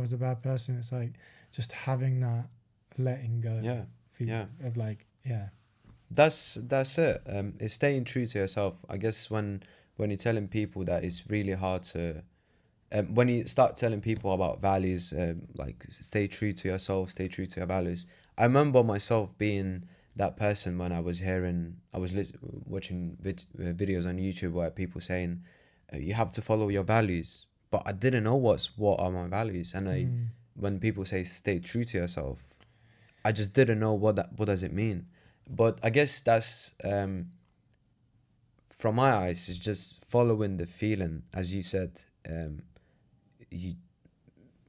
was a bad person. It's like just having that letting go Yeah, yeah. feeling of like, yeah. That's it. It's staying true to yourself. I guess when you're telling people that it's really hard to, when you start telling people about values, like stay true to yourself, stay true to your values. I remember myself being that person when I was watching videos on YouTube where people saying, you have to follow your values, but I didn't know what are my values, and Mm. when people say stay true to yourself, I just didn't know what does it mean. But I guess that's from my eyes, is just following the feeling, as you said. You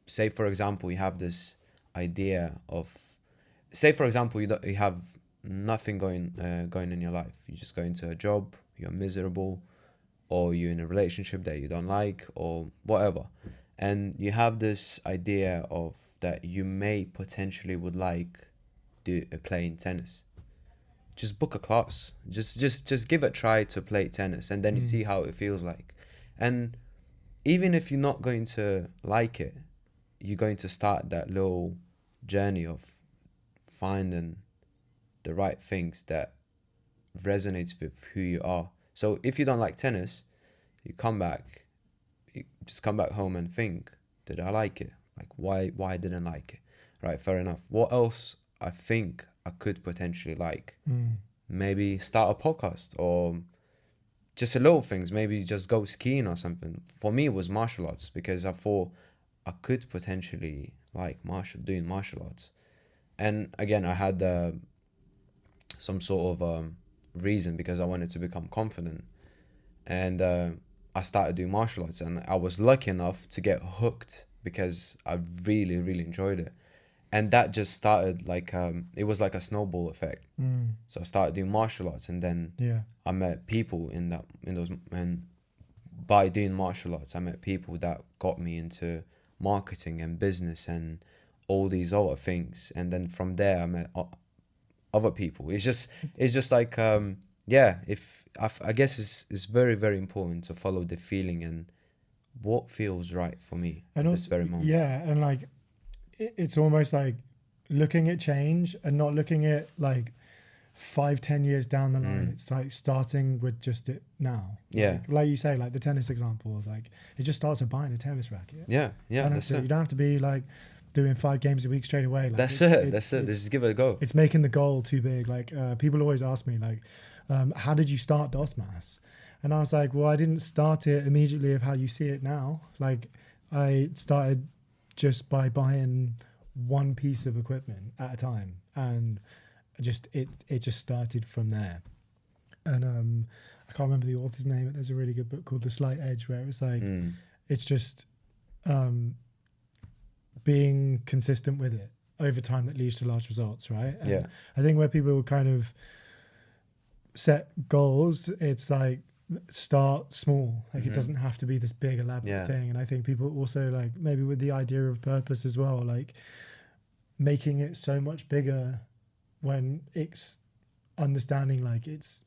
say, for example, you have this idea of, say for example, you have nothing going in your life. You just go into a job, you're miserable, or you're in a relationship that you don't like, or whatever, and you have this idea of that you may potentially would like playing tennis. Just book a class. Just give it a try to play tennis, and then you Mm. see how it feels like. And even if you're not going to like it, you're going to start that little journey of finding the right things that resonates with who you are. So if you don't like tennis, you come back, you just come back home and think, did I like it? Like why I didn't like it? Right, fair enough. What else I think I could potentially like? Mm. Maybe start a podcast, or just a little things. Maybe just go skiing or something. For me, it was martial arts because I thought I could potentially like doing martial arts. And again, I had some sort of reason because I wanted to become confident, and I started doing martial arts, and I was lucky enough to get hooked because I really really enjoyed it, and that just started like it was like a snowball effect. Mm. So I started doing martial arts, and then Yeah. I met people in those, and by doing martial arts, I met people that got me into marketing and business and all these other things, and then from there I met other people. It's just like yeah. If I guess it's very very important to follow the feeling and what feels right for me And at this also, very moment. yeah, and like it's almost like looking at change and not looking at like 5-10 years down the line. Mm. It's like starting with just it now. Yeah, Like you say, like the tennis example is like it just starts with buying a tennis racket. yeah, yeah. Don't have That's to, it. you don't have to be like doing 5 games a week straight away. Like That's it. That's it. Just give it a go. it's making the goal too big. Like people always ask me like, how did you start DOSMAS? And I was like, well, I didn't start it immediately of how you see it now. Like I started just by buying one piece of equipment at a time, and it just started from there. And I can't remember the author's name, but there's a really good book called The Slight Edge where it's like Mm. it's just being consistent with it over time that leads to large results, right? And Yeah. I think where people kind of set goals, it's like start small. Like it doesn't have to be this big elaborate Yeah. thing. And I think people also like maybe with the idea of purpose as well, like making it so much bigger when it's understanding like it's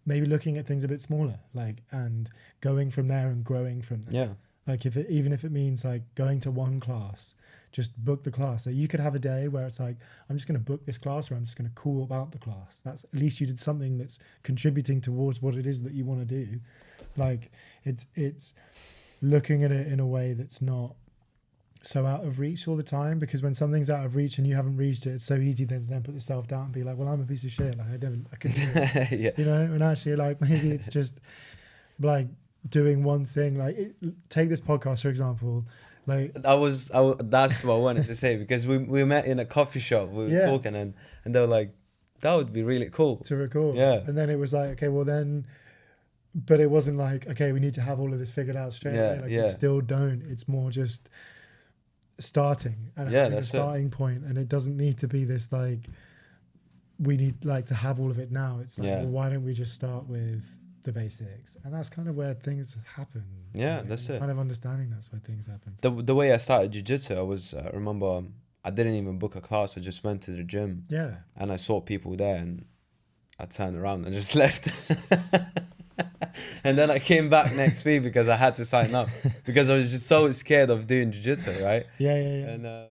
maybe looking at things a bit smaller, like and going from there and growing from there. Yeah. Like even if it means like going to one class, just book the class. So you could have a day where it's like, I'm just going to book this class, or I'm just going to call about the class. That's at least you did something that's contributing towards what it is that you want to do. Like it's looking at it in a way that's not so out of reach all the time, because when something's out of reach and you haven't reached it, it's so easy then to then put yourself down and be like, well, I'm a piece of shit. Like I couldn't do it. Yeah. You know, and actually like maybe it's just like doing one thing. Like take this podcast for example. Like That's what I wanted to say, because we met in a coffee shop. We were Yeah. talking, and they were like, that would be really cool. to record, Yeah. and then it was like, okay, well then, but it wasn't like, okay, we need to have all of this figured out straight Yeah, away. Like yeah. you still don't. It's more just starting and Yeah, having a that's it. starting point, and it doesn't need to be this like we need like to have all of it now. It's like, Yeah. well, why don't we just start with the basics? And that's kind of where things happen. Yeah, Like, that's it. kind of understanding that's where things happen. The way I started jiu-jitsu, I remember I didn't even book a class. I just went to the gym, Yeah. and I saw people there, and I turned around and just left. And then I came back next week because I had to sign up because I was just so scared of doing jiu-jitsu, right? Yeah, yeah, yeah. And